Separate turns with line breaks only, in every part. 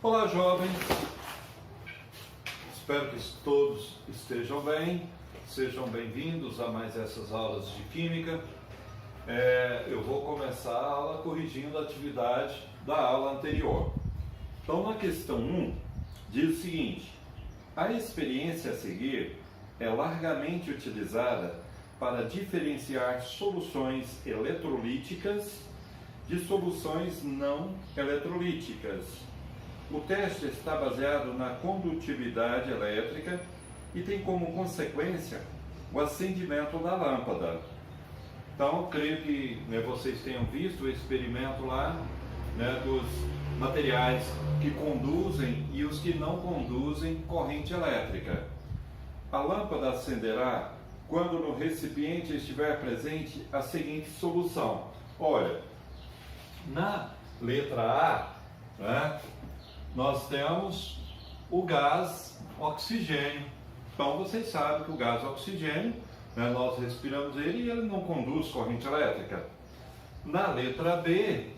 Olá, jovens! Espero que todos estejam bem. Sejam bem-vindos a mais essas aulas de Química. Eu vou começar a aula corrigindo a atividade da aula anterior. Então, na questão 1, diz o seguinte: a experiência a seguir é largamente utilizada para diferenciar soluções eletrolíticas de soluções não eletrolíticas. O teste está baseado na condutividade elétrica e tem como consequência o acendimento da lâmpada. Então, creio que vocês tenham visto o experimento lá, dos materiais que conduzem e os que não conduzem corrente elétrica. A lâmpada acenderá quando no recipiente estiver presente a seguinte solução. Olha, na letra A, nós temos o gás oxigênio. Então vocês sabem que o gás oxigênio, nós respiramos ele e ele não conduz corrente elétrica. Na letra B,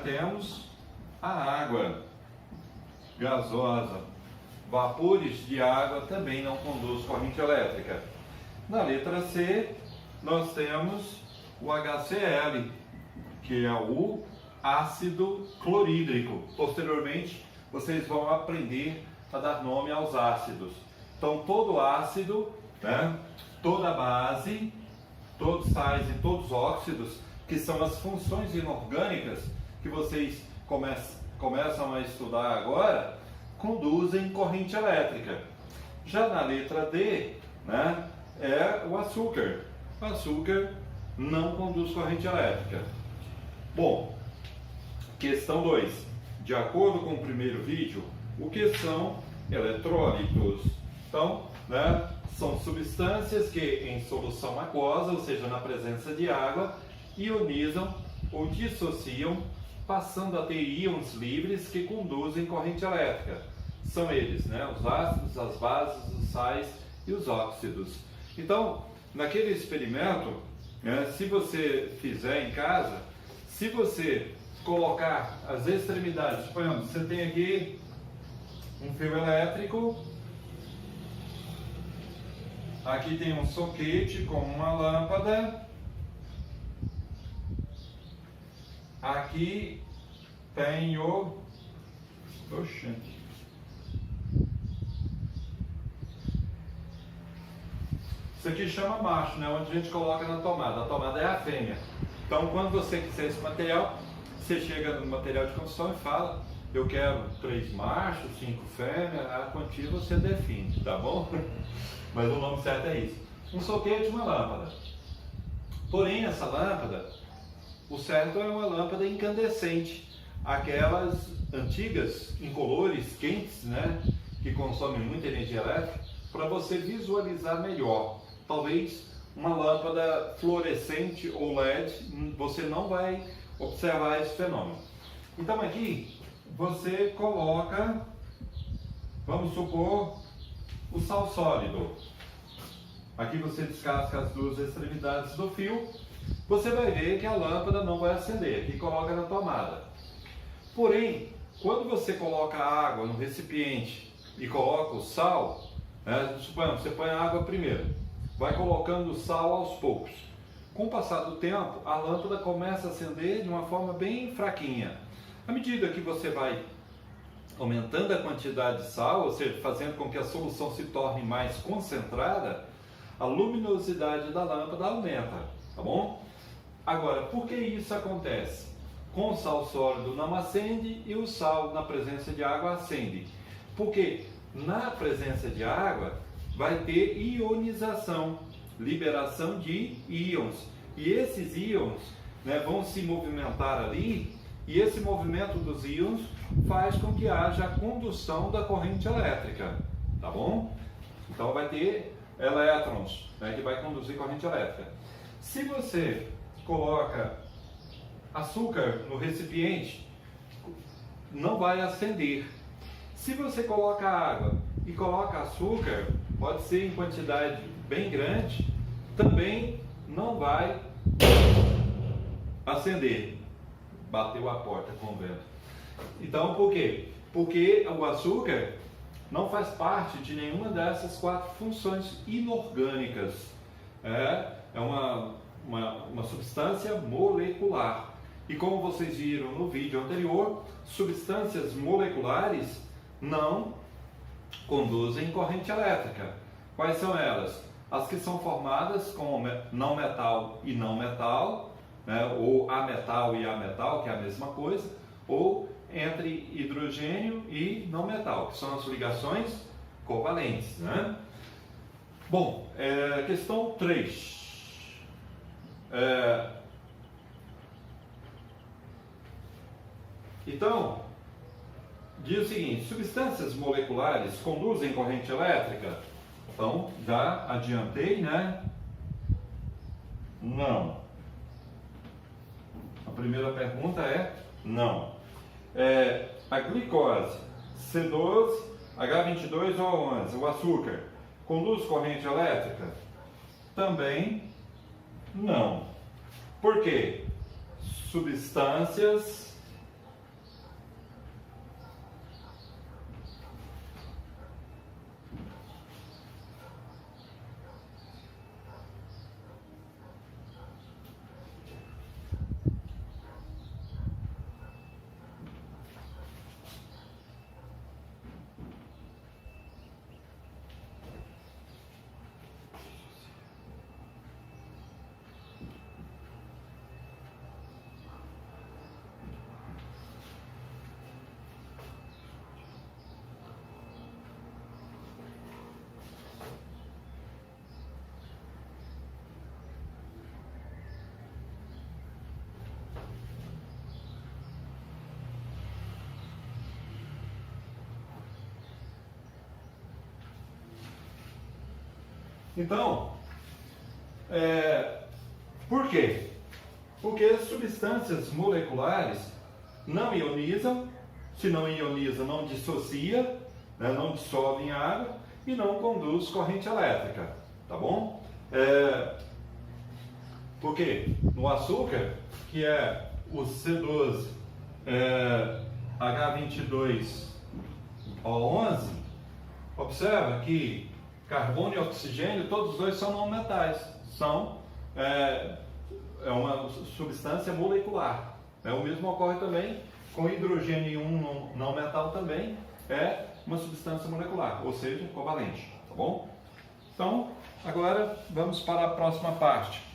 temos a água gasosa. Vapores de água também não conduz corrente elétrica. Na letra C, nós temos o HCl, que é o ácido clorídrico. Posteriormente, vocês vão aprender a dar nome aos ácidos. Então, todo ácido, toda base, todos sais e todos óxidos, que são as funções inorgânicas que vocês começam a estudar agora, conduzem corrente elétrica. Já na letra D, é o açúcar. O açúcar não conduz corrente elétrica. Bom, questão 2. De acordo com o primeiro vídeo, o que são eletrólitos? Então, são substâncias que em solução aquosa, ou seja, na presença de água, ionizam ou dissociam, passando a ter íons livres que conduzem corrente elétrica. São eles, os ácidos, as bases, os sais e os óxidos. Então, naquele experimento, se você fizer em casa, se você colocar as extremidades, suponhamos, você tem aqui um fio elétrico, aqui tem um soquete com uma lâmpada, aqui tem isso aqui chama macho, onde a gente coloca na tomada. A tomada é a fêmea. Então, quando você quiser esse material, você chega no material de construção e fala: eu quero 3 machos, 5 fêmeas, a quantia você define, tá bom? Mas o nome certo é isso. Um soquete, uma lâmpada. Porém, essa lâmpada, o certo é uma lâmpada incandescente. Aquelas antigas, incolores, quentes, que consomem muita energia elétrica, para você visualizar melhor. Talvez uma lâmpada fluorescente ou LED, você não vai observar esse fenômeno. Então aqui você coloca, vamos supor, o sal sólido. Aqui você descasca as duas extremidades do fio. Você vai ver que a lâmpada não vai acender. Aqui coloca na tomada. Porém, quando você coloca a água no recipiente e coloca o sal, suponhamos, você põe a água primeiro, vai colocando o sal aos poucos. Com o passar do tempo, a lâmpada começa a acender de uma forma bem fraquinha. À medida que você vai aumentando a quantidade de sal, ou seja, fazendo com que a solução se torne mais concentrada, a luminosidade da lâmpada aumenta, tá bom? Agora, por que isso acontece? Com o sal sólido não acende e o sal na presença de água acende. Porque na presença de água vai ter ionização, liberação de íons. E esses íons vão se movimentar ali, e esse movimento dos íons faz com que haja a condução da corrente elétrica, tá bom? Então vai ter elétrons, que vai conduzir corrente elétrica. Se você coloca açúcar no recipiente, não vai acender. Se você coloca água e coloca açúcar, pode ser em quantidade bem grande, também não vai acender. Bateu a porta com o vento. Então, por quê? Porque o açúcar não faz parte de nenhuma dessas 4 funções inorgânicas. É uma substância molecular. E como vocês viram no vídeo anterior, substâncias moleculares não conduzem corrente elétrica. Quais são elas? As que são formadas com não metal e não metal, né? Ou ametal e ametal, que é a mesma coisa, ou entre hidrogênio e não metal, que são as ligações covalentes. Né? Bom, questão 3. Então, diz o seguinte: substâncias moleculares conduzem corrente elétrica? Então, já adiantei, né? Não. A primeira pergunta é não. A glicose, C12, H22O11, o açúcar, conduz corrente elétrica? Também não. Por quê? Substâncias Então, por quê? Porque as substâncias moleculares não ionizam, se não ioniza, não dissocia, né, não dissolve em água e não conduz corrente elétrica, tá bom? Porque no açúcar, que é o C12, H22O11, observa que carbono e oxigênio, todos os dois são não metais, é uma substância molecular. O mesmo ocorre também com hidrogênio e um não metal também, é uma substância molecular, ou seja, covalente, tá bom? Então, agora vamos para a próxima parte.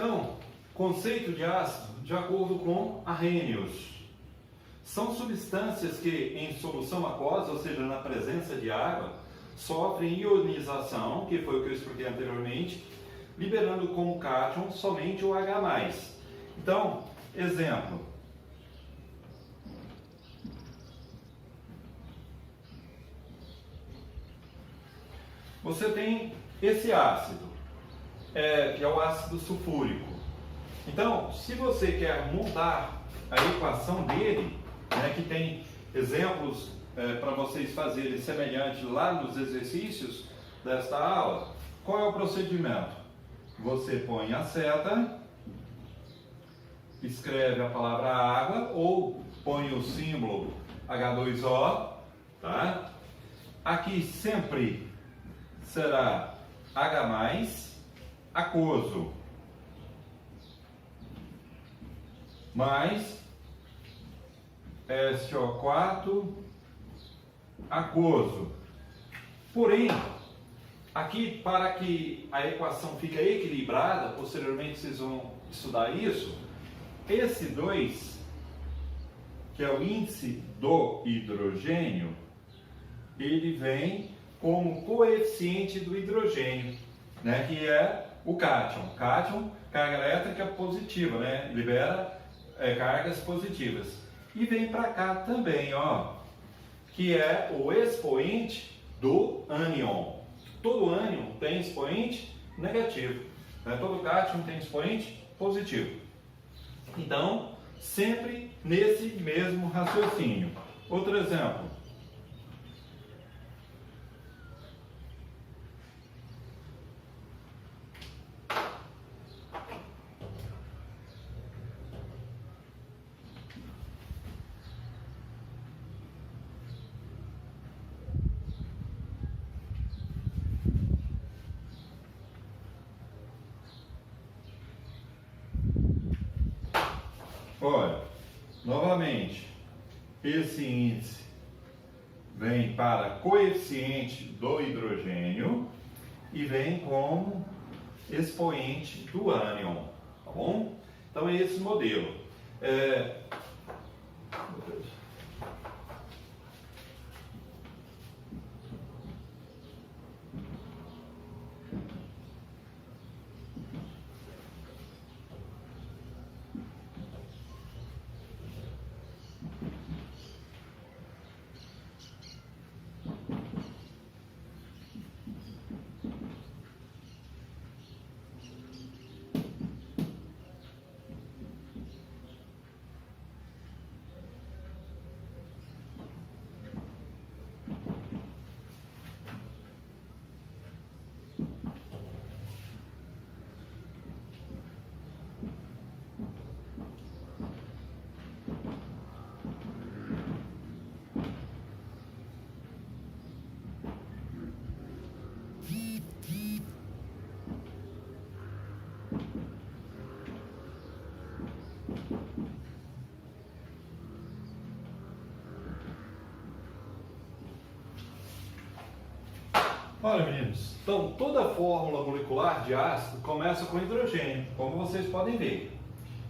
Então, conceito de ácido, de acordo com Arrhenius, são substâncias que em solução aquosa, ou seja, na presença de água, sofrem ionização, que foi o que eu expliquei anteriormente, liberando como cátion somente o H+. Então, exemplo. Você tem esse ácido, que é o ácido sulfúrico. Então, se você quer montar a equação dele, né, que tem exemplos para vocês fazerem semelhante lá nos exercícios desta aula, qual é o procedimento? Você põe a seta, escreve a palavra água ou põe o símbolo H2O, tá? Aqui sempre será H+, aquoso, mais SO4 aquoso. Porém, aqui para que a equação fique equilibrada, posteriormente vocês vão estudar isso, esse 2, que é o índice do hidrogênio, ele vem como coeficiente do hidrogênio, né, que é o cátion. Cátion, carga elétrica positiva, né, libera cargas positivas. E vem para cá também, ó, que é o expoente do ânion. Todo ânion tem expoente negativo, né? Todo cátion tem expoente positivo. Então, sempre nesse mesmo raciocínio. Outro exemplo. Olha, novamente, esse índice vem para coeficiente do hidrogênio e vem como expoente do ânion, tá bom? Então é esse modelo. Olha, meninos, então toda fórmula molecular de ácido começa com hidrogênio, como vocês podem ver.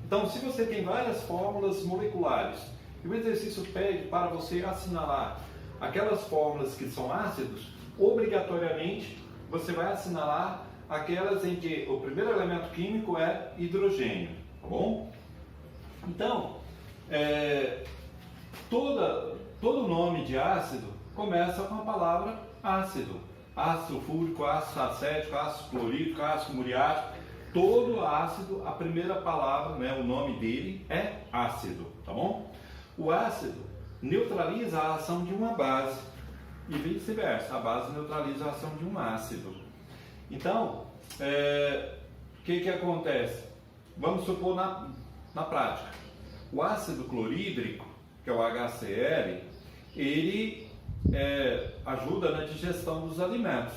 Então, se você tem várias fórmulas moleculares e o exercício pede para você assinalar aquelas fórmulas que são ácidos, obrigatoriamente você vai assinalar aquelas em que o primeiro elemento químico é hidrogênio, tá bom? Então, todo nome de ácido começa com a palavra ácido. Ácido sulfúrico, ácido acético, ácido clorídrico, ácido muriático, todo ácido, a primeira palavra, né, o nome dele é ácido, tá bom? O ácido neutraliza a ação de uma base e vice-versa, a base neutraliza a ação de um ácido. Então, o que acontece? Vamos supor na prática, o ácido clorídrico, que é o HCl, ele ajuda na digestão dos alimentos.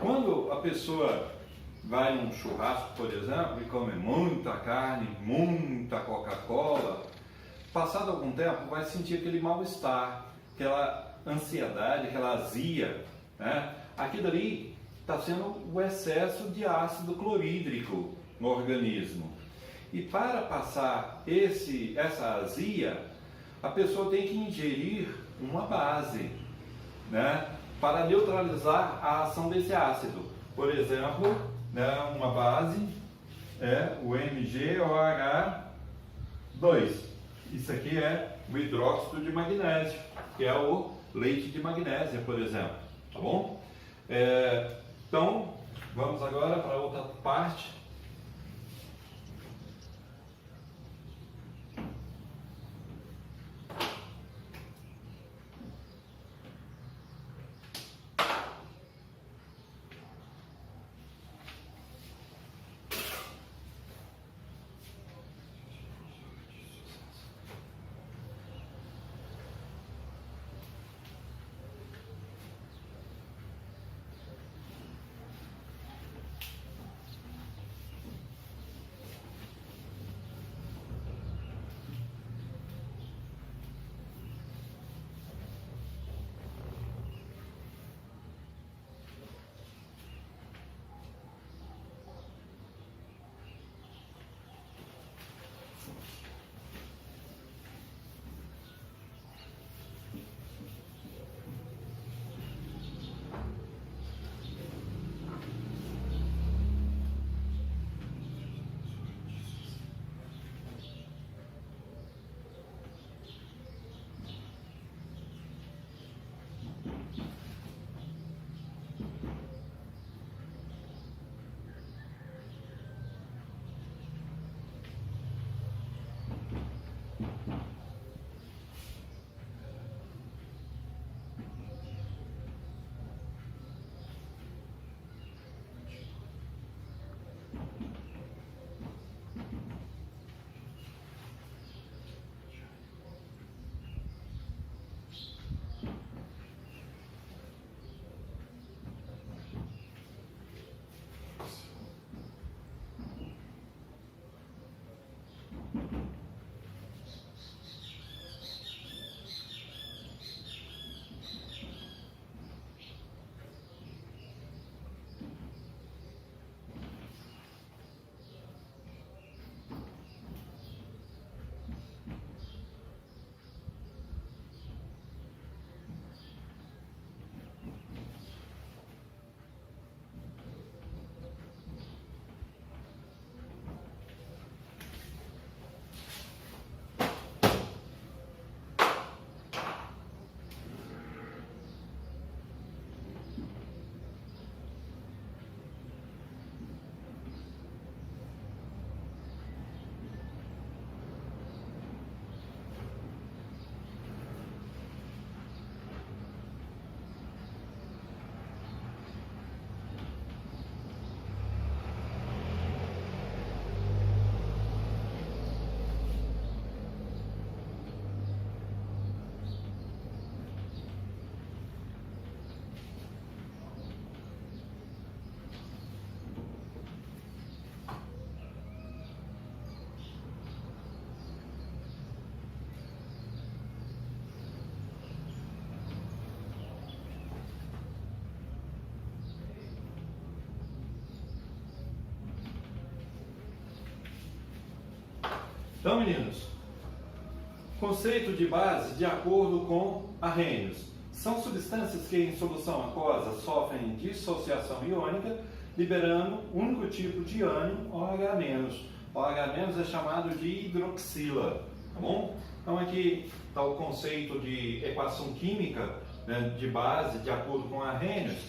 Quando a pessoa vai num churrasco, por exemplo, e come muita carne, muita Coca-Cola, passado algum tempo vai sentir aquele mal-estar, aquela ansiedade, aquela azia, né? Aquilo ali está sendo o excesso de ácido clorídrico no organismo. E para passar essa azia, a pessoa tem que ingerir uma base, né, para neutralizar a ação desse ácido. Por exemplo, né, uma base é o MgOH2. Isso aqui é o hidróxido de magnésio, que é o leite de magnésia, por exemplo. Tá bom? Então, vamos agora para outra parte. Então, meninos, conceito de base de acordo com Arrhenius. São substâncias que em solução aquosa sofrem dissociação iônica, liberando um único tipo de ânion, OH-. OH- é chamado de hidroxila, tá bom? Então aqui está o conceito de equação química, né, de base de acordo com Arrhenius,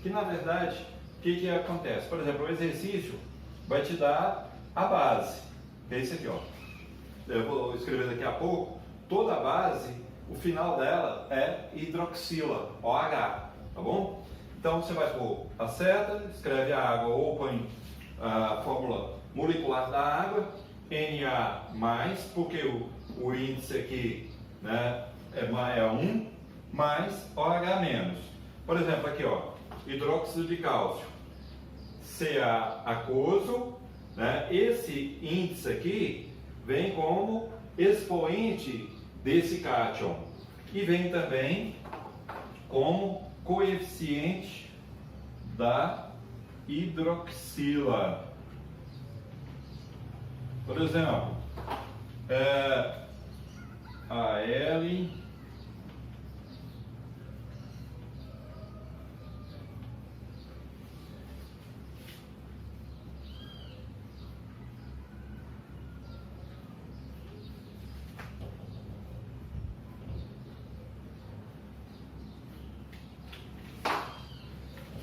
que na verdade, o que acontece? Por exemplo, o exercício vai te dar a base, que é isso aqui, ó. Eu vou escrever daqui a pouco. Toda a base, o final dela é hidroxila, OH, tá bom? Então você vai pôr a seta, escreve a água ou põe a fórmula molecular da água, Na+, porque o índice aqui, né, é 1, mais OH-. Por exemplo, aqui, ó, hidróxido de cálcio, Ca aquoso, né? Esse índice aqui vem como expoente desse cátion e vem também como coeficiente da hidroxila. Por exemplo, a Ellen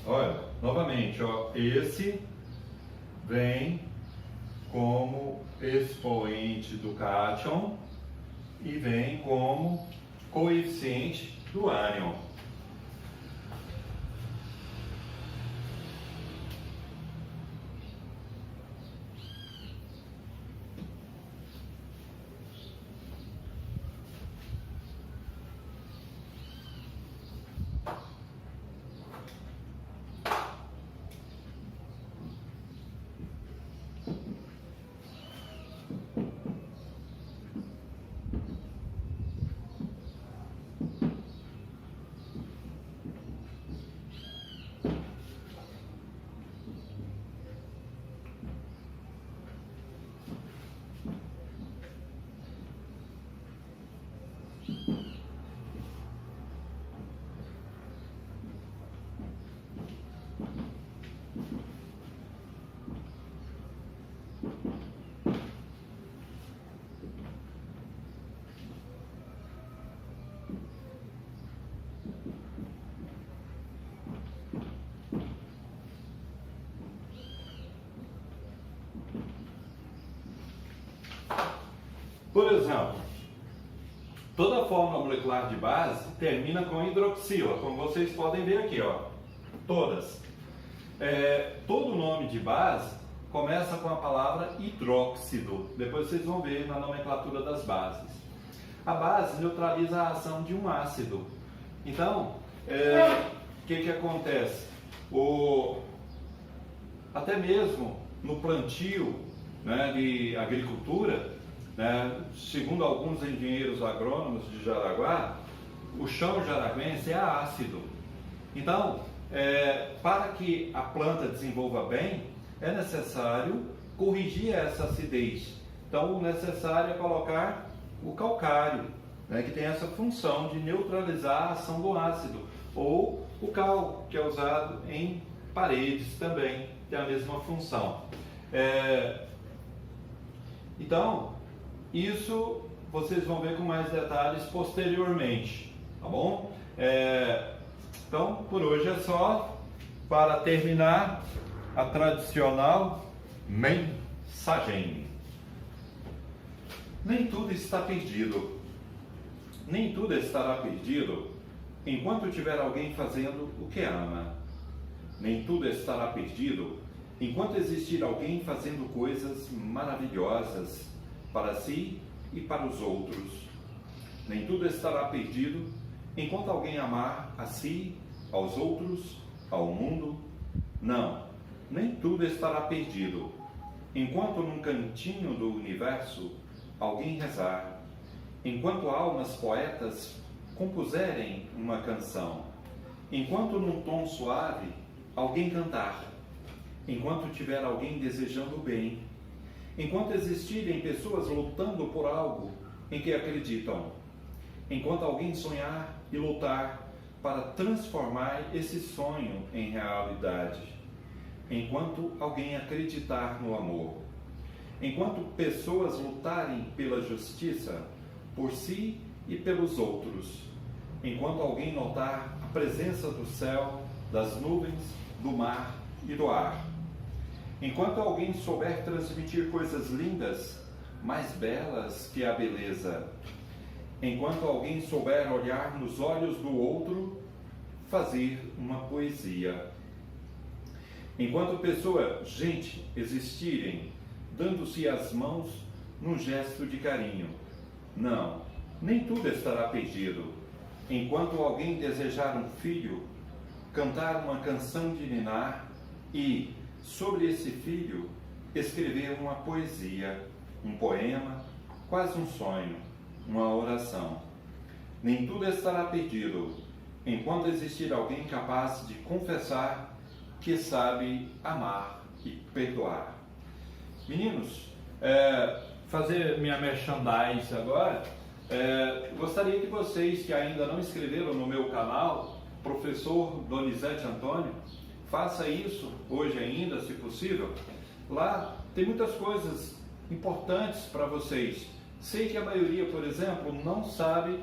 olha, novamente, ó, esse vem como expoente do cátion e vem como coeficiente do ânion. Por exemplo, toda fórmula molecular de base termina com hidroxila, como vocês podem ver aqui, ó, todas. Todo nome de base começa com a palavra hidróxido, depois vocês vão ver na nomenclatura das bases. A base neutraliza a ação de um ácido. Então, o que acontece? Até mesmo no plantio, né, de agricultura, né, segundo alguns engenheiros agrônomos de Jaraguá, o chão jaraguense é ácido. Então, para que a planta desenvolva bem, é necessário corrigir essa acidez. Então, o necessário é colocar o calcário, né, que tem essa função de neutralizar a ação do ácido, ou o cal, que é usado em paredes também, tem a mesma função. Então, isso vocês vão ver com mais detalhes posteriormente, tá bom? Então, por hoje é só. Para terminar, a tradicional mensagem. Nem tudo está perdido. Nem tudo estará perdido enquanto tiver alguém fazendo o que ama. Nem tudo estará perdido enquanto existir alguém fazendo coisas maravilhosas para si e para os outros. Nem tudo estará perdido enquanto alguém amar a si, aos outros, ao mundo. Não, nem tudo estará perdido enquanto num cantinho do universo alguém rezar, enquanto almas poetas compuserem uma canção, enquanto num tom suave alguém cantar, enquanto tiver alguém desejando o bem, enquanto existirem pessoas lutando por algo em que acreditam, enquanto alguém sonhar e lutar para transformar esse sonho em realidade, enquanto alguém acreditar no amor, enquanto pessoas lutarem pela justiça, por si e pelos outros, enquanto alguém notar a presença do céu, das nuvens, do mar e do ar, enquanto alguém souber transmitir coisas lindas, mais belas que a beleza, enquanto alguém souber olhar nos olhos do outro, fazer uma poesia. Enquanto gente existirem, dando-se as mãos num gesto de carinho. Não, nem tudo estará perdido. Enquanto alguém desejar um filho, cantar uma canção de ninar e, sobre esse filho, escrever uma poesia, um poema, quase um sonho, uma oração. Nem tudo estará perdido, enquanto existir alguém capaz de confessar que sabe amar e perdoar. Meninos, fazer minha merchandise agora. Gostaria que vocês que ainda não inscreveram no meu canal, Professor Donizete Antônio, faça isso hoje ainda, se possível. Lá tem muitas coisas importantes para vocês. Sei que a maioria, por exemplo, não sabe,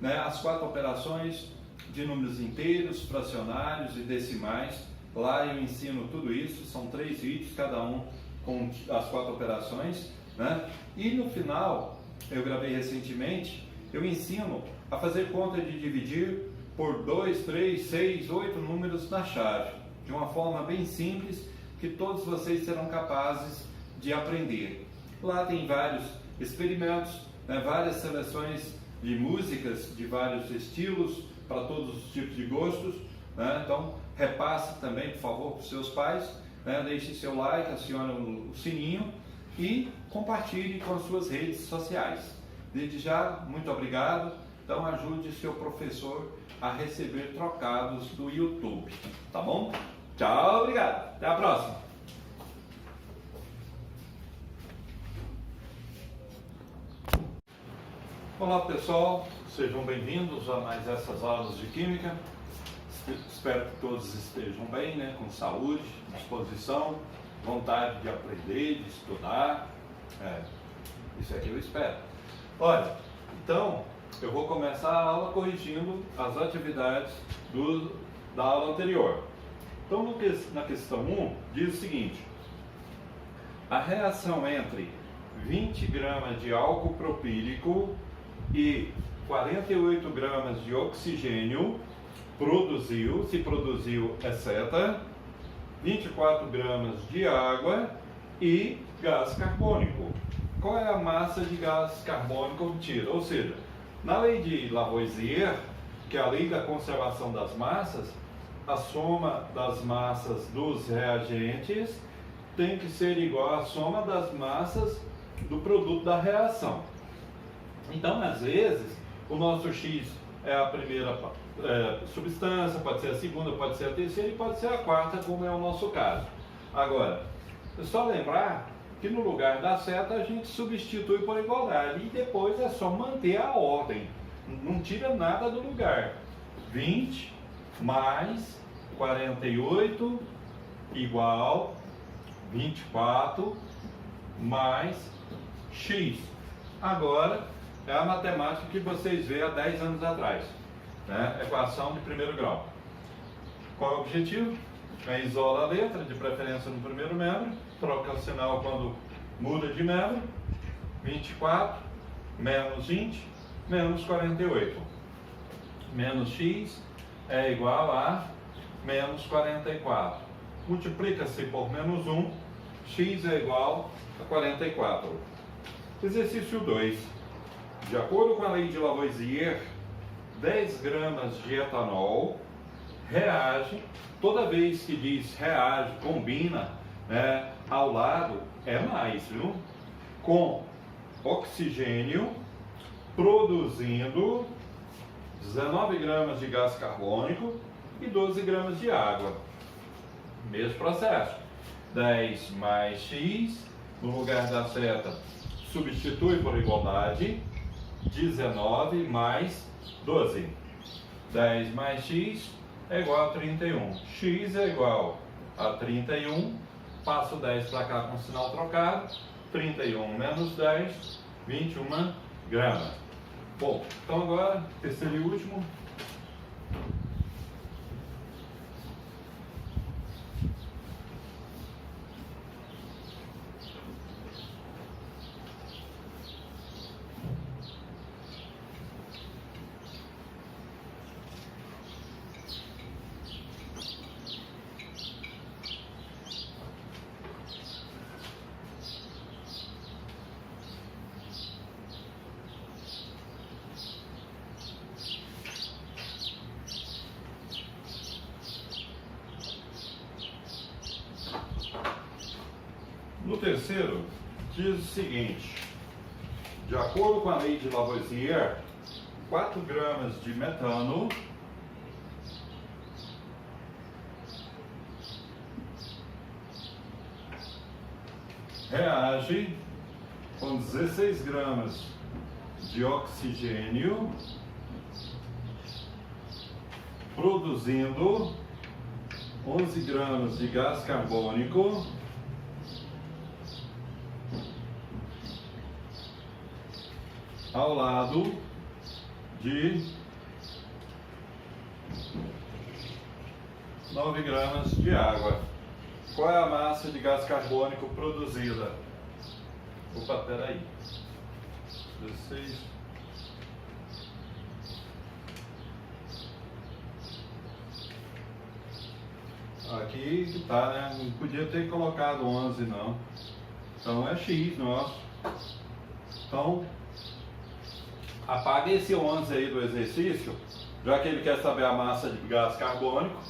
né, as 4 operações de números inteiros, fracionários e decimais. Lá eu ensino tudo isso, são 3 vídeos, cada um com as 4 operações, né? E no final, eu gravei recentemente, eu ensino a fazer conta de dividir por 2, 3, 6, 8 números na chave, de uma forma bem simples, que todos vocês serão capazes de aprender. Lá tem vários experimentos, né, várias seleções de músicas de vários estilos, para todos os tipos de gostos, né? Então repasse também, por favor, para os seus pais, né? Deixe seu like, acione o sininho e compartilhe com as suas redes sociais. Desde já, muito obrigado. Então ajude seu professor a receber trocados do YouTube, tá bom? Tchau, obrigado. Até a próxima. Olá pessoal, sejam bem-vindos a mais essas aulas de Química. Espero que todos estejam bem, né? Com saúde, disposição, vontade de aprender, de estudar. Isso é que eu espero. Olha, então eu vou começar a aula corrigindo as atividades da aula anterior. Então na questão 1 diz o seguinte: a reação entre 20 gramas de álcool propílico e 48 gramas de oxigênio se produziu, etc., 24 gramas de água e gás carbônico. Qual é a massa de gás carbônico obtida? Ou seja, na lei de Lavoisier, que é a lei da conservação das massas, a soma das massas dos reagentes tem que ser igual à soma das massas do produto da reação. Então, às vezes, o nosso X é a primeira substância, pode ser a segunda, pode ser a terceira e pode ser a quarta, como é o nosso caso. Agora, é só lembrar que no lugar da seta a gente substitui por igualdade e depois é só manter a ordem, não tira nada do lugar. 20 mais 48 igual 24 mais X. Agora é a matemática que vocês vê há 10 anos atrás, né? Equação de primeiro grau. Qual é o objetivo? Isola a letra, de preferência no primeiro membro, troca o sinal quando muda de membro. 24 menos 20 menos 48. Menos x é igual a menos 44. Multiplica-se por menos 1, x é igual a 44. Exercício 2. De acordo com a lei de Lavoisier, 10 gramas de etanol reage, toda vez que diz reage, combina, né, ao lado é mais, viu? Com oxigênio, produzindo 19 gramas de gás carbônico e 12 gramas de água. Mesmo processo. 10 mais x, no lugar da seta, substitui por igualdade. 19 mais 12. 10 mais x é igual a 31. X é igual a 31. Passo 10 para cá com o sinal trocado. 31 menos 10, 21 gramas. Bom, então agora, terceiro e último. No terceiro, diz o seguinte: de acordo com a lei de Lavoisier, 4 gramas de metano reage com 16 gramas de oxigênio, produzindo 11 gramas de gás carbônico, ao lado de 9 gramas de água. Qual é a massa de gás carbônico produzida? Opa, peraí. 16. Aqui que tá, né? Não podia ter colocado 11 não. Então é X nosso. Então, apaga esse 11 aí do exercício, já que ele quer saber a massa de gás carbônico.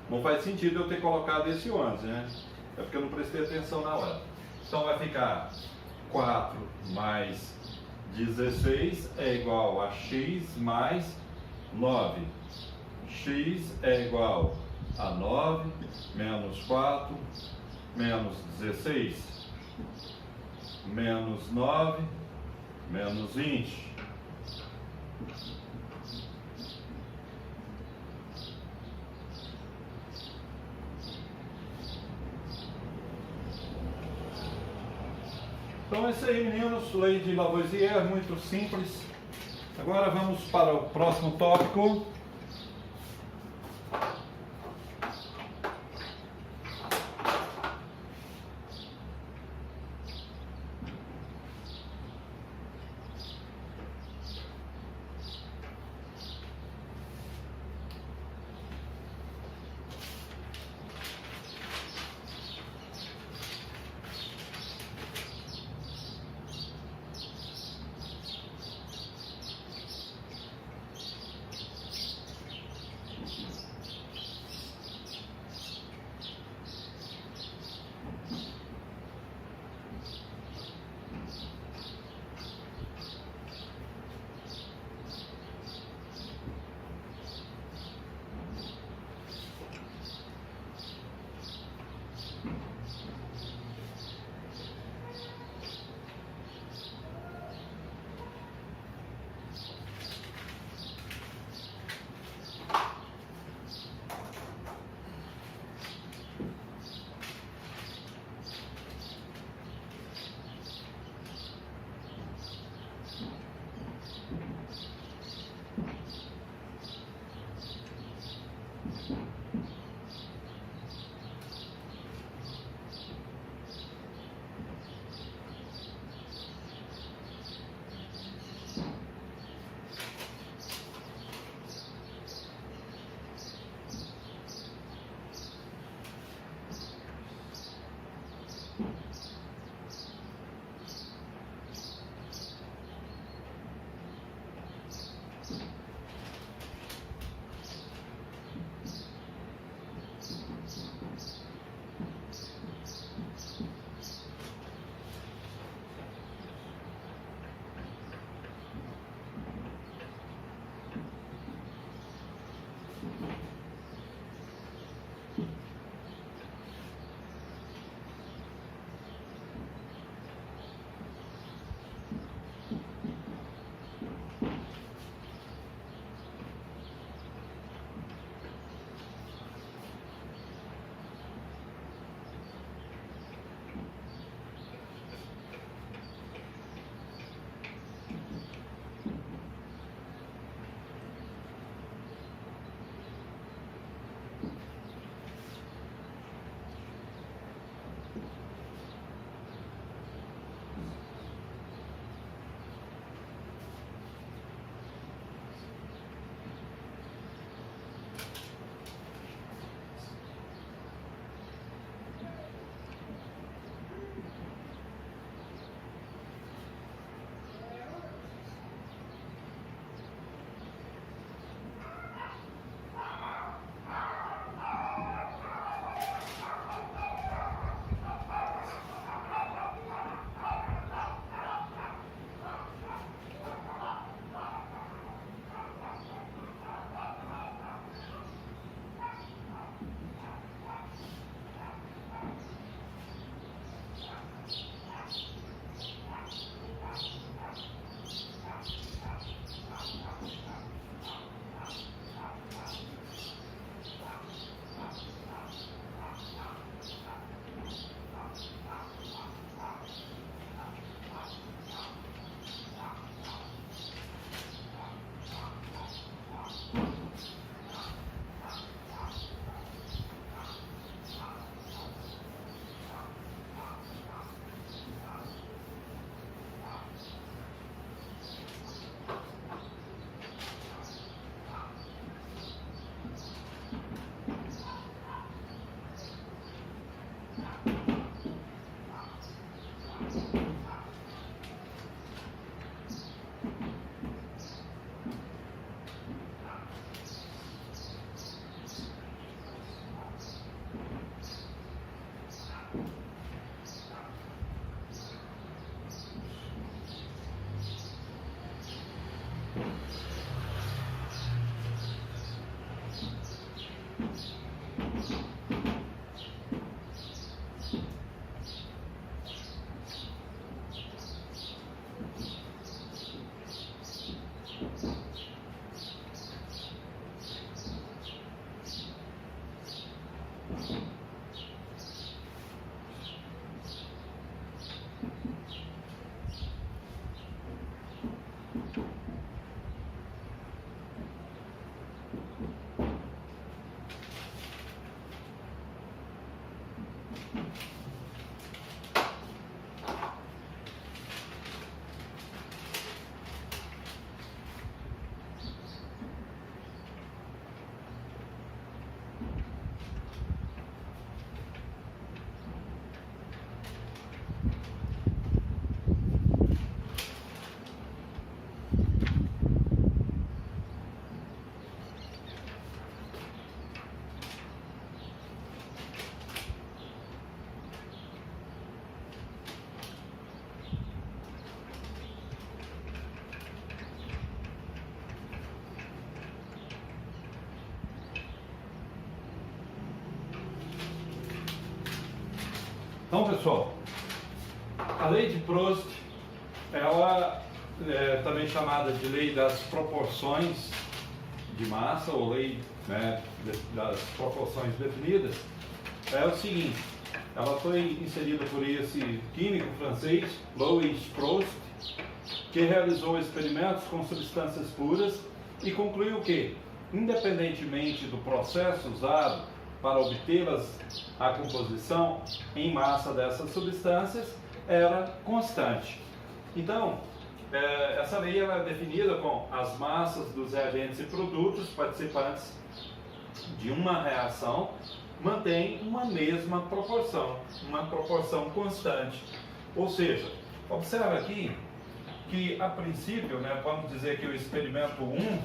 Não faz sentido eu ter colocado esse 11, né? É porque eu não prestei atenção na hora. Então vai ficar 4 mais 16 é igual a x mais 9. X é igual a 9 menos 4 menos 16 menos 9 menos 20. Então é isso aí, meninos. Lei de Lavoisier, muito simples. Agora vamos para o próximo tópico. Então, pessoal, a lei de Prost, ela é também chamada de lei das proporções de massa, ou lei, né, das proporções definidas, é o seguinte: ela foi inserida por esse químico francês, Louis Prost, que realizou experimentos com substâncias puras e concluiu que, independentemente do processo usado para obtê-las, a composição em massa dessas substâncias era constante. Então, essa lei ela é definida com as massas dos reagentes e produtos participantes de uma reação mantém uma mesma proporção, uma proporção constante. Ou seja, observa aqui que a princípio, né, vamos dizer que o experimento 1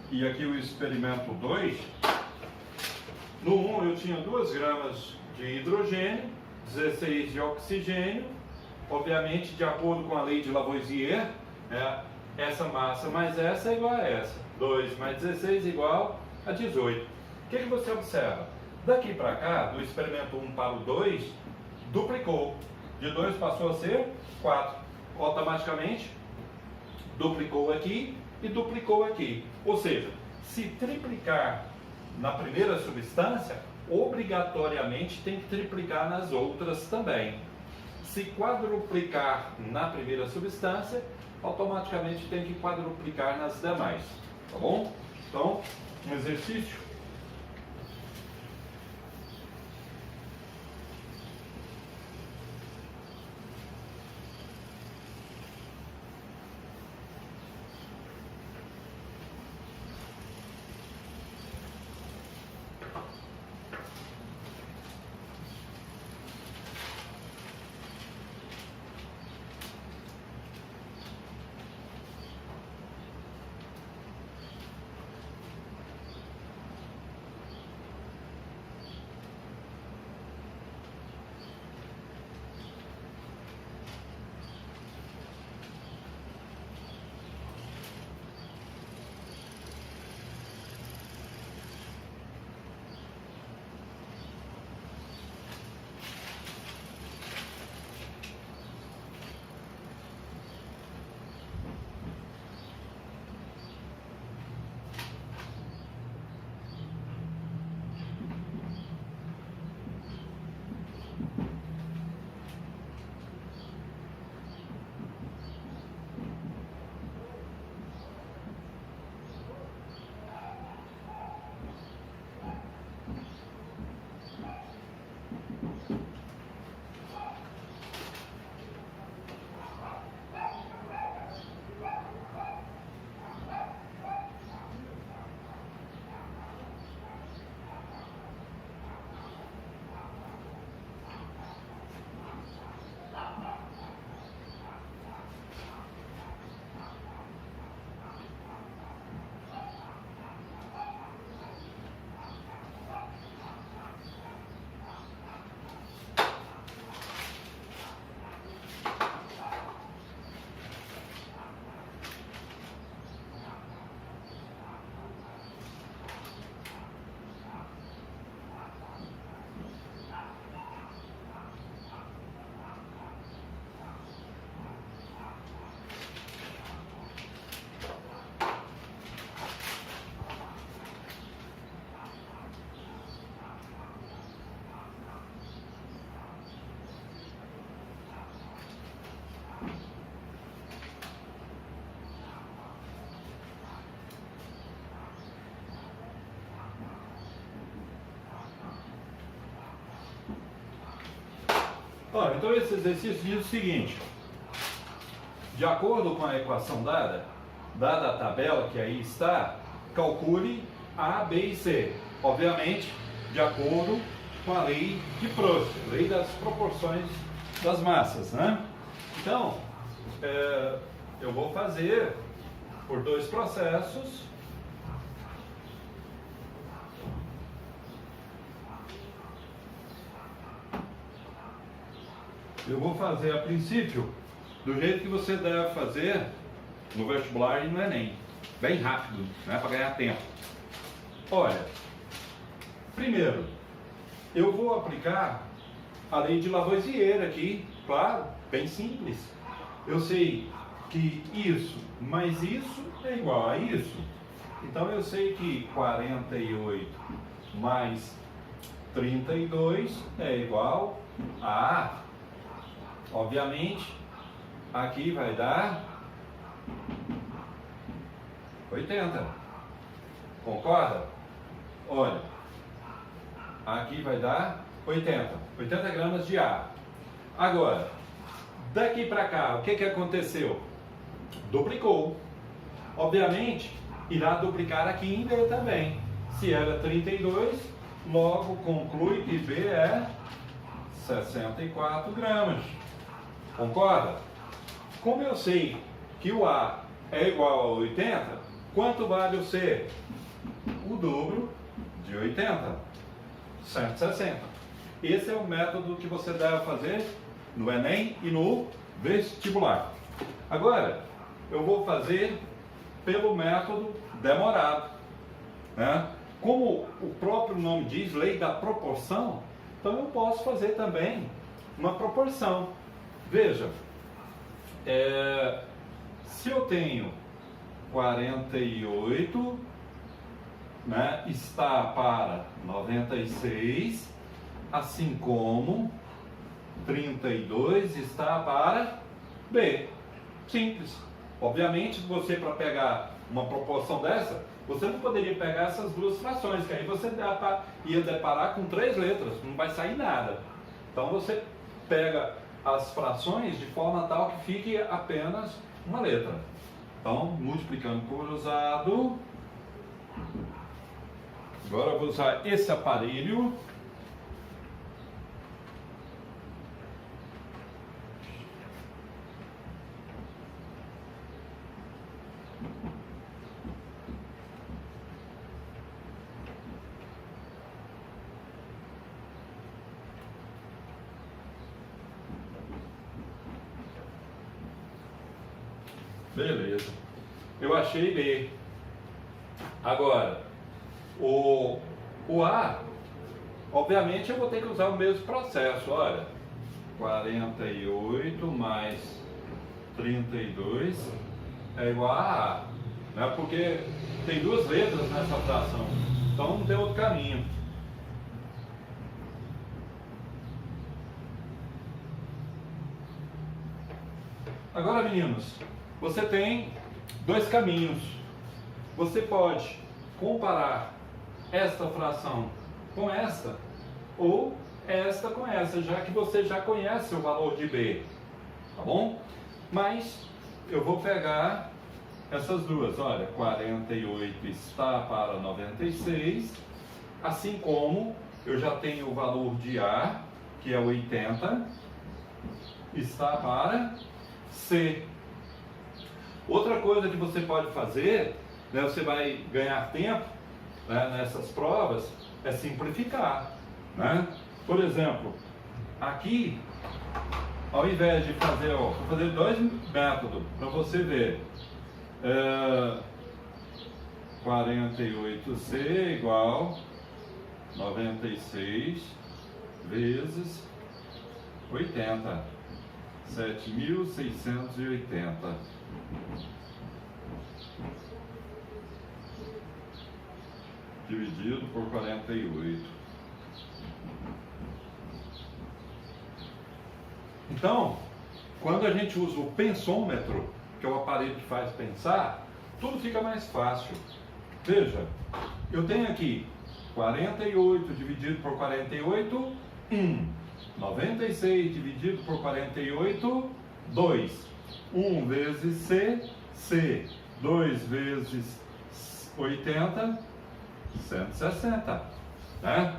e aqui o experimento 2, no 1 eu tinha 2 gramas de hidrogênio, 16 de oxigênio, obviamente de acordo com a lei de Lavoisier, essa massa mais essa é igual a essa, 2 mais 16 igual a 18. O que você observa? Daqui para cá, do experimento 1 para o 2, duplicou, de 2 passou a ser 4, automaticamente duplicou aqui e duplicou aqui, ou seja, se triplicar na primeira substância, obrigatoriamente tem que triplicar nas outras também. Se quadruplicar na primeira substância, automaticamente tem que quadruplicar nas demais, tá bom? Então, um exercício. Então esse exercício diz o seguinte: de acordo com a equação dada a tabela que aí está, calcule A, B e C. Obviamente, de acordo com a lei de Prost, lei das proporções das massas, né? Então, eu vou fazer por 2 processos. Eu vou fazer a princípio do jeito que você deve fazer no vestibular e no Enem, bem rápido, né, para ganhar tempo. Olha, primeiro, eu vou aplicar a lei de Lavoisier aqui, claro, bem simples. Eu sei que isso mais isso é igual a isso. Então eu sei que 48 mais 32 é igual a, obviamente, aqui vai dar 80. Concorda? Olha, aqui vai dar 80 gramas de ar. Agora, daqui para cá, o que aconteceu? Duplicou. Obviamente, irá duplicar aqui em B também. Se era 32, logo conclui que B é 64 gramas. Concorda? Como eu sei que o A é igual a 80, quanto vale o C? O dobro de 80, 160. Esse é o método que você deve fazer no Enem e no vestibular. Agora, eu vou fazer pelo método demorado, né? Como o próprio nome diz, lei da proporção, então eu posso fazer também uma proporção. Veja, se eu tenho 48, né, está para 96, assim como 32 está para B. Simples. Obviamente, você para pegar uma proporção dessa, você não poderia pegar essas duas frações, que aí você ia deparar com 3 letras, não vai sair nada. Então você pega as frações de forma tal que fique apenas uma letra. Então, multiplicando por cruzado. Agora eu vou usar esse aparelho. Beleza. Eu achei B. Agora, o A, obviamente eu vou ter que usar o mesmo processo. Olha, 48 mais 32 é igual a A, né? Porque tem 2 letras nessa fração, então não tem outro caminho. Agora, meninos, você tem 2 caminhos. Você pode comparar esta fração com esta, ou esta com essa, já que você já conhece o valor de B, tá bom? Mas eu vou pegar essas duas. Olha, 48 está para 96, assim como eu já tenho o valor de A, que é 80, está para C. Outra coisa que você pode fazer, né, você vai ganhar tempo, né, nessas provas, é simplificar, né? Por exemplo, aqui, ao invés de fazer, vou fazer 2 métodos para você ver. 48C igual 96 vezes 80, 7.680. Dividido por 48. Então, quando a gente usa o pensômetro, que é o aparelho que faz pensar, tudo fica mais fácil. Veja, eu tenho aqui 48 dividido por 48, 1. 96 dividido por 48, 2. 1 vezes C, C. 2 vezes 80, 160. Né?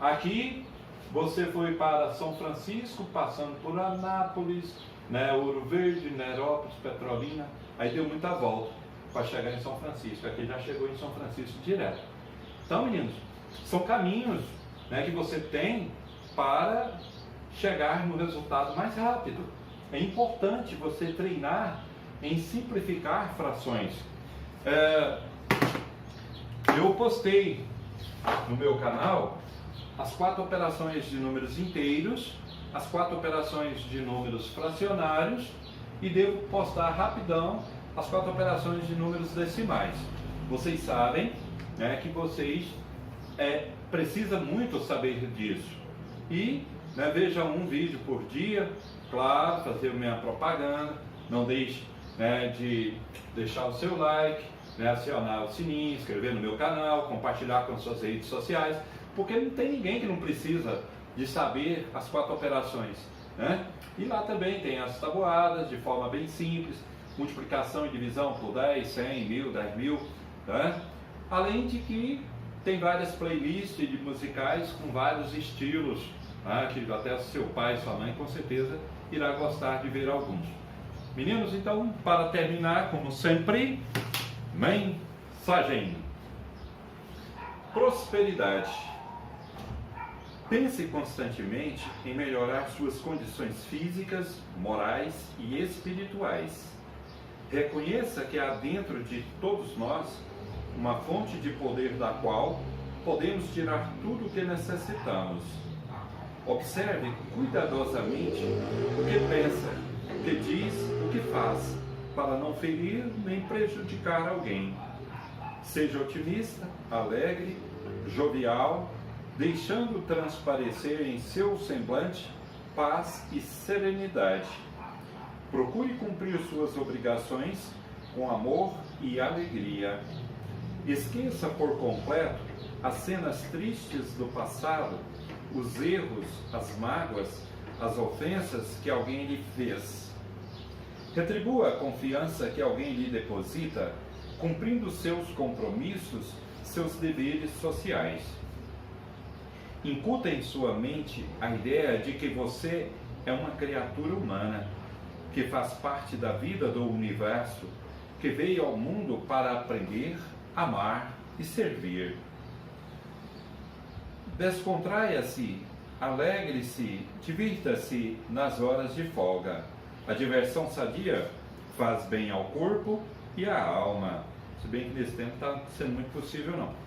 Aqui você foi para São Francisco, passando por Anápolis, né, Ouro Verde, Nerópolis, Petrolina, aí deu muita volta para chegar em São Francisco. Aqui já chegou em São Francisco direto. Então, meninos, são caminhos, né, que você tem para chegar no resultado mais rápido. É importante você treinar em simplificar frações. Eu postei no meu canal as 4 operações de números inteiros as 4 operações de números fracionários e devo postar rapidão as 4 operações de números decimais. Vocês sabem, né, que vocês precisam muito saber disso. E, né, veja um vídeo por dia, claro, fazer minha propaganda, não deixe, né, de deixar o seu like, né, acionar o sininho, inscrever no meu canal, compartilhar com suas redes sociais, porque não tem ninguém que não precisa de saber as 4 operações, né? E lá também tem as tabuadas de forma bem simples, multiplicação e divisão por 10, 100, 1000, 10.000, né? Além de que tem várias playlists de musicais com vários estilos, né? Que até seu pai e sua mãe com certeza irá gostar de ver alguns. Meninos, então, para terminar, como sempre, mensagem. Prosperidade. Pense constantemente em melhorar suas condições físicas, morais e espirituais. Reconheça que há dentro de todos nós uma fonte de poder da qual podemos tirar tudo o que necessitamos. Observe cuidadosamente o que pensa, o que diz, o que faz, para não ferir nem prejudicar alguém. Seja otimista, alegre, jovial, deixando transparecer em seu semblante paz e serenidade. Procure cumprir suas obrigações com amor e alegria. Esqueça por completo as cenas tristes do passado, os erros, as mágoas, as ofensas que alguém lhe fez. Retribua a confiança que alguém lhe deposita, cumprindo seus compromissos, seus deveres sociais. Incuta em sua mente a ideia de que você é uma criatura humana, que faz parte da vida do universo, que veio ao mundo para aprender, amar e servir. Descontraia-se, alegre-se, divirta-se nas horas de folga. A diversão sadia faz bem ao corpo e à alma. Se bem que nesse tempo está sendo muito possível, não.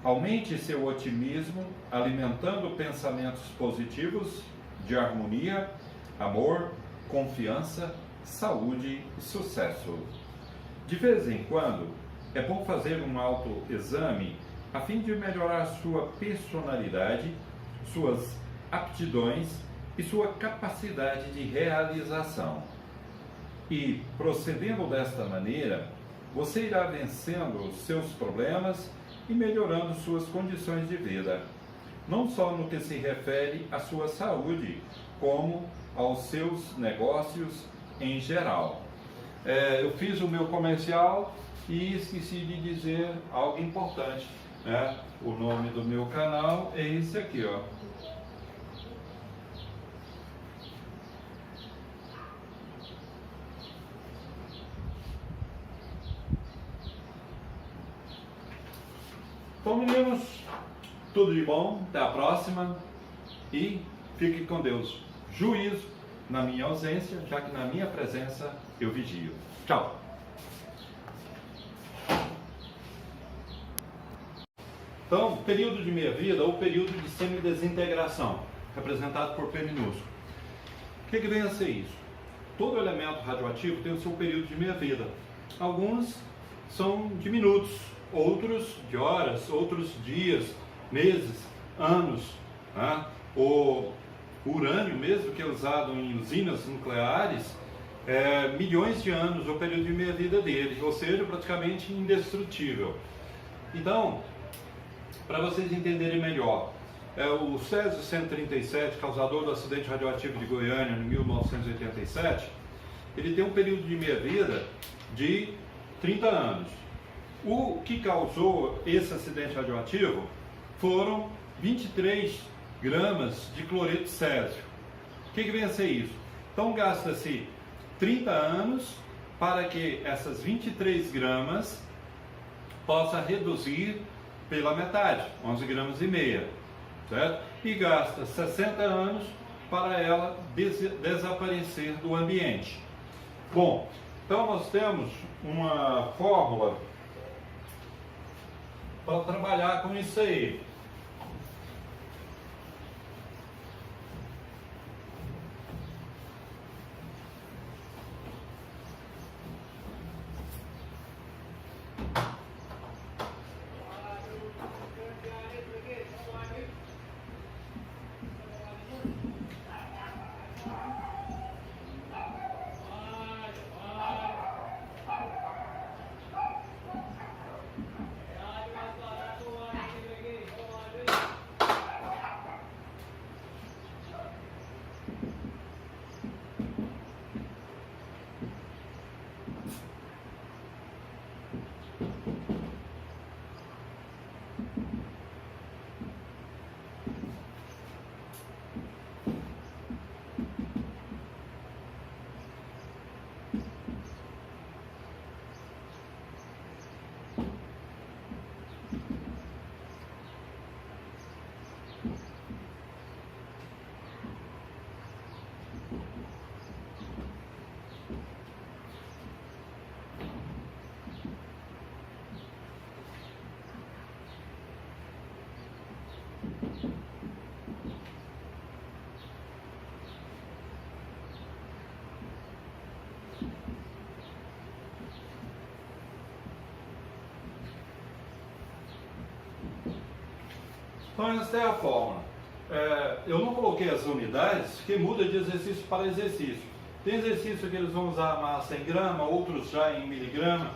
Aumente seu otimismo, alimentando pensamentos positivos de harmonia, amor, confiança, saúde e sucesso. De vez em quando, é bom fazer um autoexame a fim de melhorar sua personalidade, suas aptidões e sua capacidade de realização. E, procedendo desta maneira, você irá vencendo os seus problemas e melhorando suas condições de vida, não só no que se refere à sua saúde, como aos seus negócios em geral. Eu fiz o meu comercial e esqueci de dizer algo importante, né? O nome do meu canal é esse aqui, ó. Então, meninos, tudo de bom, até a próxima e fique com Deus. Juízo na minha ausência, já que na minha presença eu vigio. Tchau! Então, período de meia-vida ou período de semidesintegração, representado por P minúsculo. O que vem a ser isso? Todo elemento radioativo tem o seu período de meia-vida. Alguns são de minutos, outros de horas, outros dias, meses, anos, né? O urânio mesmo, que é usado em usinas nucleares, milhões de anos o período de meia-vida dele, ou seja, praticamente indestrutível. Então, para vocês entenderem melhor, o Césio-137, causador do acidente radioativo de Goiânia em 1987, ele tem um período de meia-vida de 30 anos. O que causou esse acidente radioativo foram 23 gramas de cloreto de césio. O que vem a ser isso? Então gasta-se 30 anos para que essas 23 gramas possa reduzir pela metade, 11 gramas e meia, certo? E gasta 60 anos para ela desaparecer do ambiente. Bom, então nós temos uma fórmula para trabalhar com isso aí. Então essa é a fórmula. Eu não coloquei as unidades, que muda de exercício para exercício. Tem exercício que eles vão usar a massa em grama, outros já em miligrama.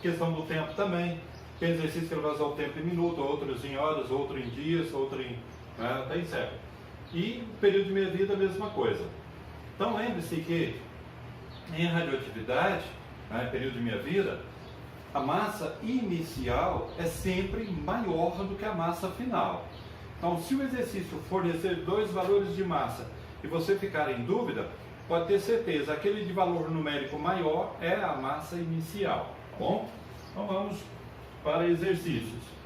Questão do tempo também. Tem exercício que ele vai usar o tempo em minuto, outros em horas, outro em dias, outro em... Tem certo. E período de meia-vida, a mesma coisa. Então lembre-se que em radioatividade, período de meia-vida, a massa inicial é sempre maior do que a massa final. Então, se o exercício fornecer dois valores de massa e você ficar em dúvida, pode ter certeza, aquele de valor numérico maior é a massa inicial, tá bom? Então vamos para exercícios.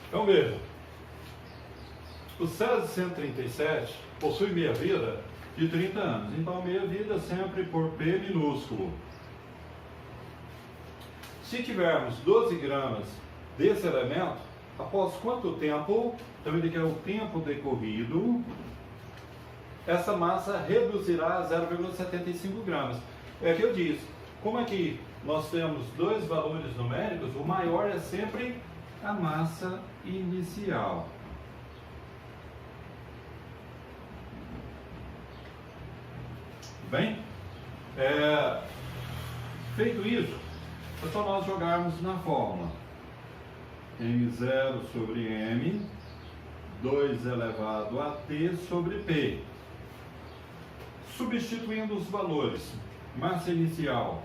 Então veja, o Césio 137 possui meia-vida de 30 anos, então meia-vida sempre por P minúsculo. Se tivermos 12 gramas desse elemento, após quanto tempo, também aqui é o tempo decorrido, essa massa reduzirá a 0,75 gramas. É o que eu disse, como aqui nós temos dois valores numéricos, o maior é sempre a massa inicial. Bem, feito isso, é só nós jogarmos na fórmula. M0 sobre M, 2 elevado a T sobre P. Substituindo os valores, massa inicial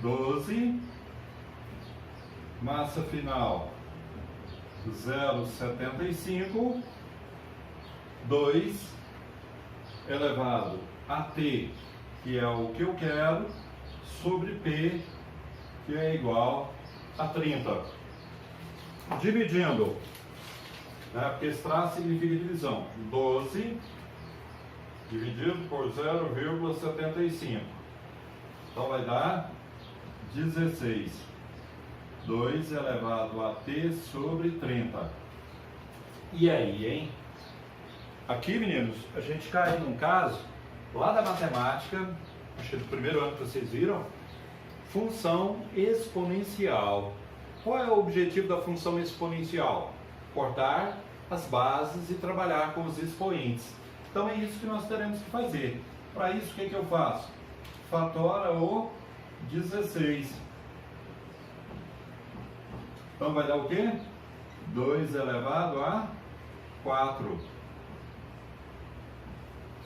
12, massa final 0,75, 2 elevado a T, que é o que eu quero, sobre P, que é igual a 30. Dividindo, porque esse traço significa divisão, 12 dividido por 0,75. Então vai dar 16. 2 elevado a T sobre 30. E aí, hein? Aqui, meninos, a gente cai num caso lá da matemática, acho que é do primeiro ano que vocês viram, função exponencial. Qual é o objetivo da função exponencial? Cortar as bases e trabalhar com os expoentes. Então é isso que nós teremos que fazer. Para isso, o que eu faço? Fatora o 16. Então vai dar o quê? 2 elevado a 4.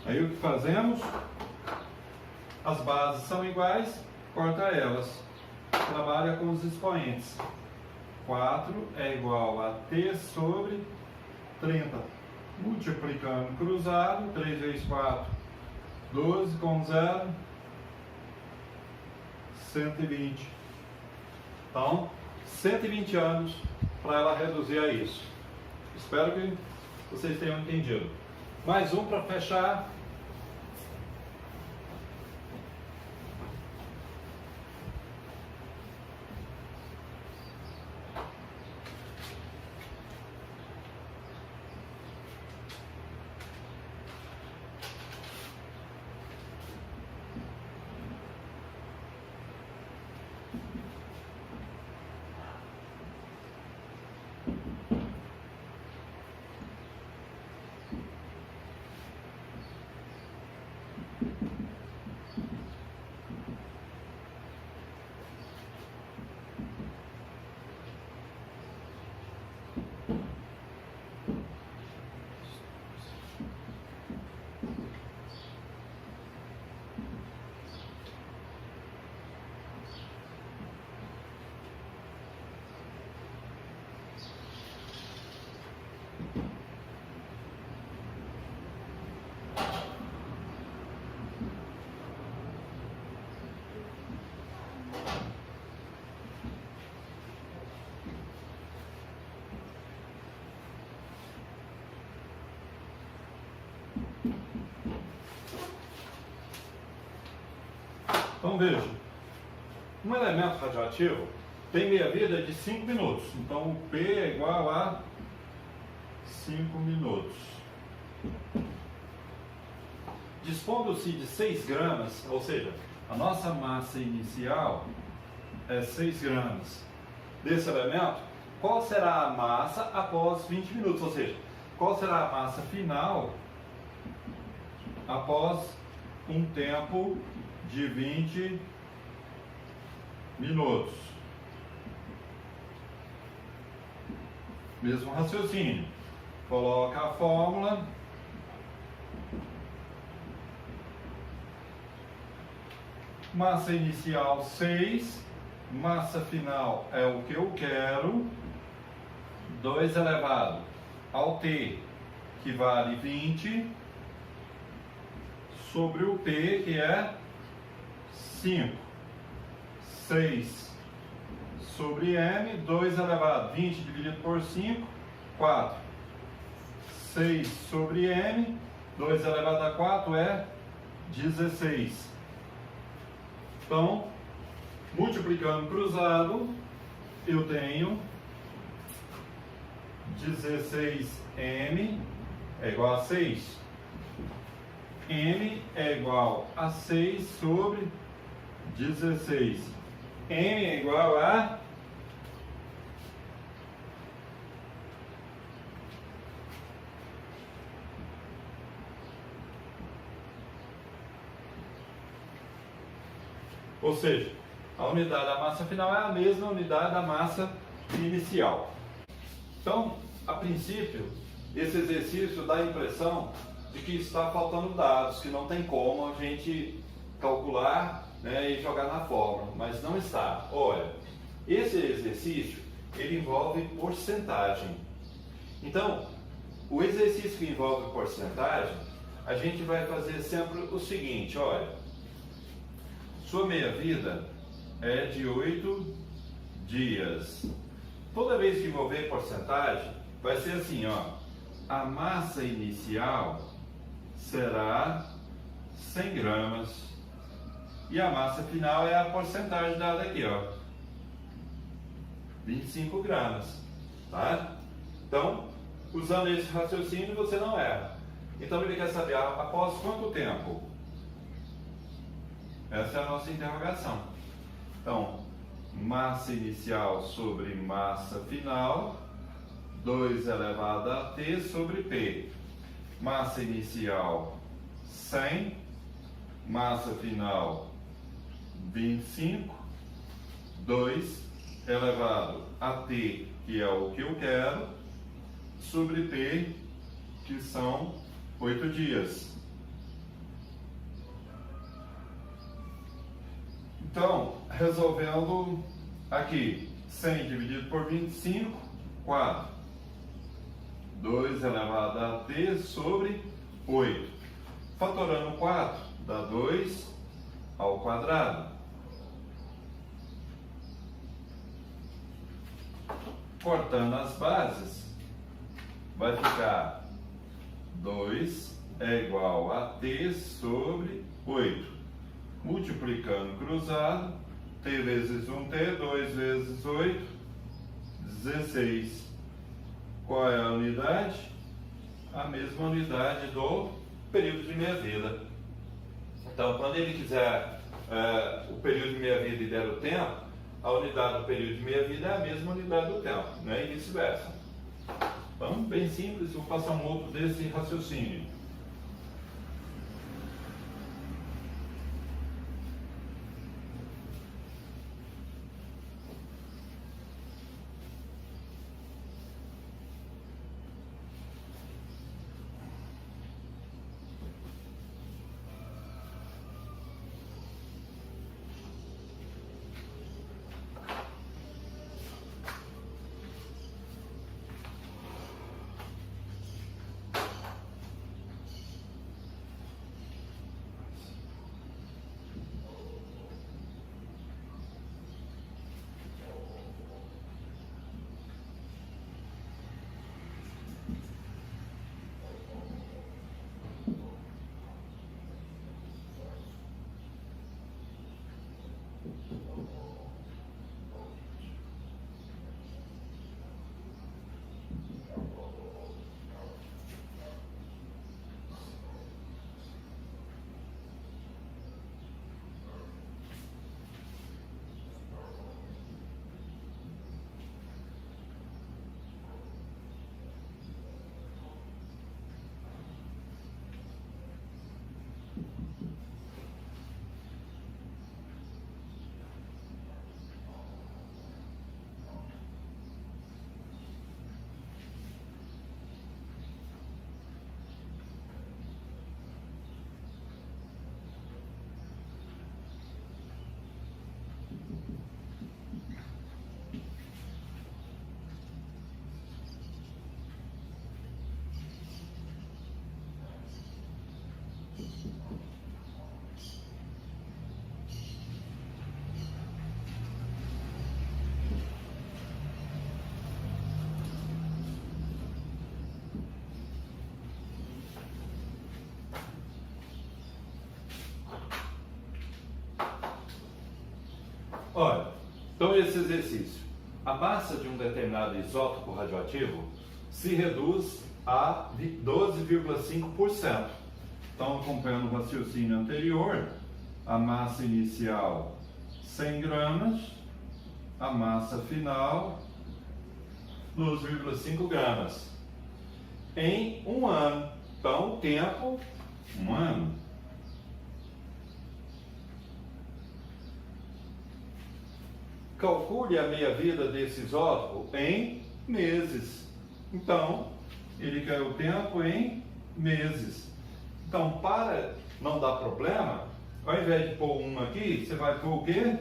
Aí o que fazemos? As bases são iguais, corta elas. Trabalha com os expoentes. 4 é igual a T sobre 30. Multiplicando cruzado, 3 vezes 4, 12 com 0, 120. Então, 120 anos para ela reduzir a isso. Espero que vocês tenham entendido. Mais um para fechar. Então veja, um elemento radioativo tem meia-vida de 5 minutos. Então o P é igual a 5 minutos. Dispondo-se de 6 gramas, ou seja, a nossa massa inicial é 6 gramas desse elemento, qual será a massa após 20 minutos? Ou seja, qual será a massa final após um tempo de 20 minutos? Mesmo raciocínio. Coloca a fórmula. Massa inicial 6, massa final é o que eu quero, 2 elevado ao T, que vale 20, sobre o P, que é 5, 6 sobre M, 2 elevado, 20 dividido por 5, 4, 6 sobre M, 2 elevado a 4 é 16. Então, multiplicando cruzado, eu tenho 16M é igual a 6. M é igual a 6 sobre 16. M é igual a 8. Ou seja, a unidade da massa final é a mesma unidade da massa inicial. Então, a princípio, esse exercício dá a impressão de que está faltando dados, que não tem como a gente calcular, né, e jogar na fórmula, mas não está. Olha, esse exercício ele envolve porcentagem. Então, o exercício que envolve porcentagem, a gente vai fazer sempre o seguinte, olha, sua meia-vida é de 8 dias. Toda vez que envolver porcentagem, vai ser assim, ó, a massa inicial será 100 gramas e a massa final é a porcentagem dada aqui, ó, 25 gramas, tá? Então, usando esse raciocínio, você não erra. Então, ele quer saber após quanto tempo? Essa é a nossa interrogação. Então, massa inicial sobre massa final, 2 elevado a T sobre P. Massa inicial 100, massa final 25, 2 elevado a T, que é o que eu quero, sobre P, que são 8 dias. Então, resolvendo aqui, 100 dividido por 25, 4. 2 elevado a T sobre 8. Fatorando 4, dá 2 ao quadrado. Cortando as bases, vai ficar 2 é igual a T sobre 8. Multiplicando cruzado, T vezes 1T, 2 vezes 8, 16. Qual é a unidade? A mesma unidade do período de meia-vida. Então, quando ele quiser o período de meia-vida e der o tempo, a unidade do período de meia-vida é a mesma unidade do tempo, né? E vice-versa. Então, bem simples, vou passar um outro desse raciocínio. Olha, então esse exercício. A massa de um determinado isótopo radioativo se reduz a 12,5%. Então, acompanhando o raciocínio anterior, a massa inicial 100 gramas, a massa final 12,5 gramas. Em um ano. Então, tempo, um ano. Calcule a meia-vida desse isótopo em meses. Então, ele quer o tempo em meses. Então, para não dar problema, ao invés de pôr um aqui, você vai pôr o quê?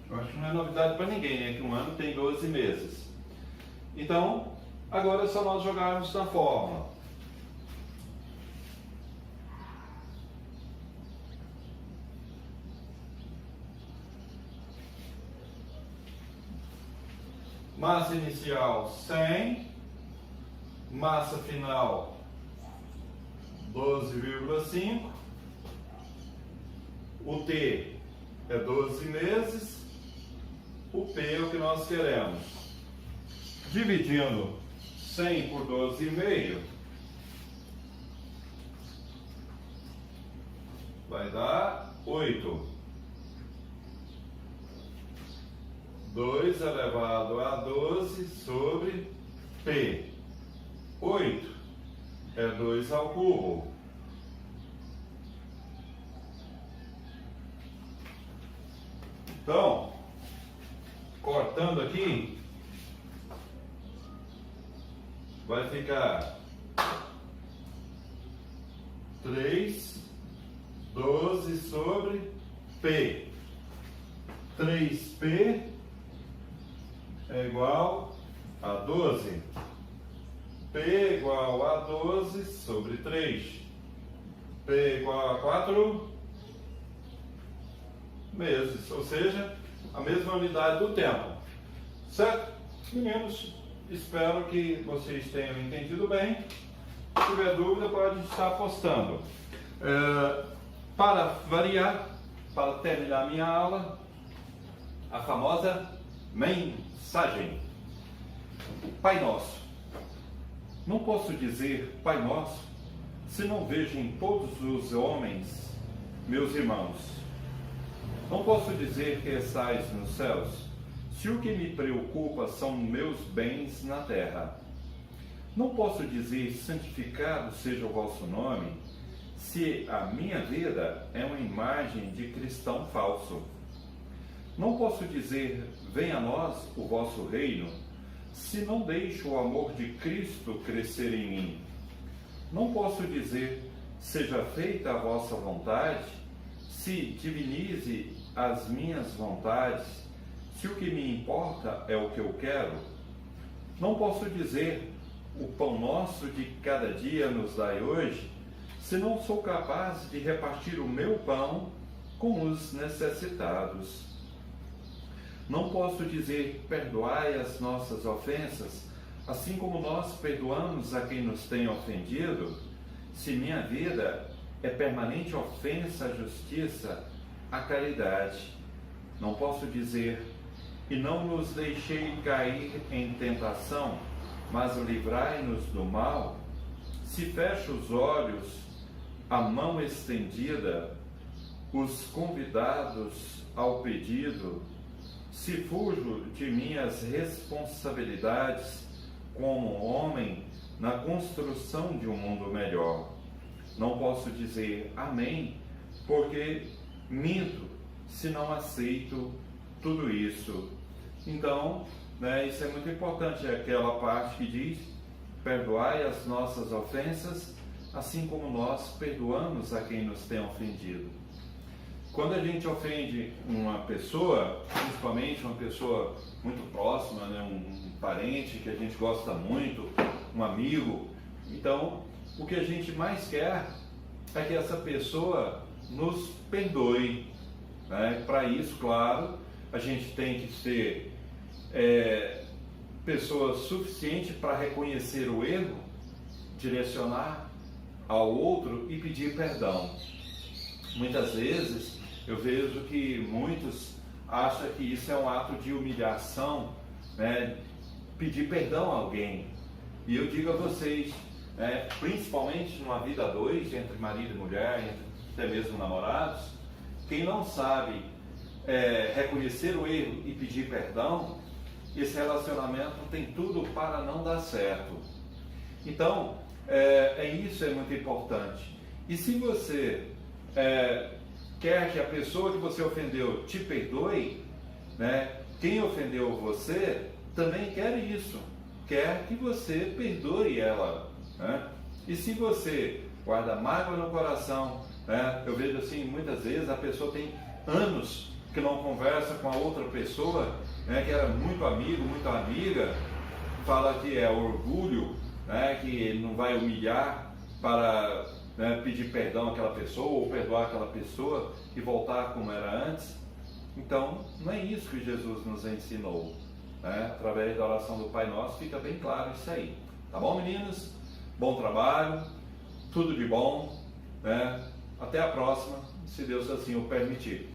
Eu acho que não é novidade para ninguém, né? Que um ano tem 12 meses. Então, agora é só nós jogarmos na fórmula. Massa inicial 100, massa final 12,5, o T é 12 meses, o P é o que nós queremos. Dividindo 100 por 12,5, vai dar 8. 2 elevado a 12 sobre P. 8 é 2 ao cubo. Então, cortando aqui, vai ficar 3, 12 sobre P. 3P é igual a 12. P é igual a 12 sobre 3. P é igual a 4 meses, ou seja, a mesma unidade do tempo. Certo? Meninos, espero que vocês tenham entendido bem. Se tiver dúvida, pode estar postando. Para variar, para terminar minha aula, a famosa mensagem. Pai Nosso. Não posso dizer Pai Nosso se não vejo em todos os homens meus irmãos. Não posso dizer que estais nos céus se o que me preocupa são meus bens na terra. Não posso dizer santificado seja o vosso nome se a minha vida é uma imagem de cristão falso. Não posso dizer, venha a nós o vosso reino, se não deixo o amor de Cristo crescer em mim. Não posso dizer, seja feita a vossa vontade, se divinize as minhas vontades, se o que me importa é o que eu quero. Não posso dizer, o pão nosso de cada dia nos dai hoje, se não sou capaz de repartir o meu pão com os necessitados. Não posso dizer, perdoai as nossas ofensas, assim como nós perdoamos a quem nos tem ofendido, se minha vida é permanente ofensa à justiça, à caridade. Não posso dizer, e não nos deixei cair em tentação, mas livrai-nos do mal, se fecho os olhos, a mão estendida, os convidados ao pedido, se fujo de minhas responsabilidades como homem na construção de um mundo melhor. Não posso dizer amém, porque minto se não aceito tudo isso. Então, isso é muito importante, é aquela parte que diz, perdoai as nossas ofensas, assim como nós perdoamos a quem nos tem ofendido. Quando a gente ofende uma pessoa, principalmente uma pessoa muito próxima, um parente que a gente gosta muito, um amigo, então o que a gente mais quer é que essa pessoa nos perdoe. Para isso, claro, a gente tem que ser pessoa suficiente para reconhecer o erro, direcionar ao outro e pedir perdão. Muitas vezes eu vejo que muitos acham que isso é um ato de humilhação, né? Pedir perdão a alguém. E eu digo a vocês, principalmente numa vida a dois, entre marido e mulher, entre até mesmo namorados, quem não sabe reconhecer o erro e pedir perdão, esse relacionamento tem tudo para não dar certo. Então, isso é muito importante. E se você quer que a pessoa que você ofendeu te perdoe, né? Quem ofendeu você também quer isso, quer que você perdoe ela, né? E se você guarda mágoa no coração, né? Eu vejo assim, muitas vezes a pessoa tem anos que não conversa com a outra pessoa, né? Que era muito amigo, muito amiga, fala que é orgulho, né? Que ele não vai humilhar para pedir perdão àquela pessoa ou perdoar aquela pessoa e voltar como era antes. Então, não é isso que Jesus nos ensinou, né? Através da oração do Pai Nosso fica bem claro isso aí. Tá bom, meninos? Bom trabalho, tudo de bom, né? Até a próxima, se Deus assim o permitir.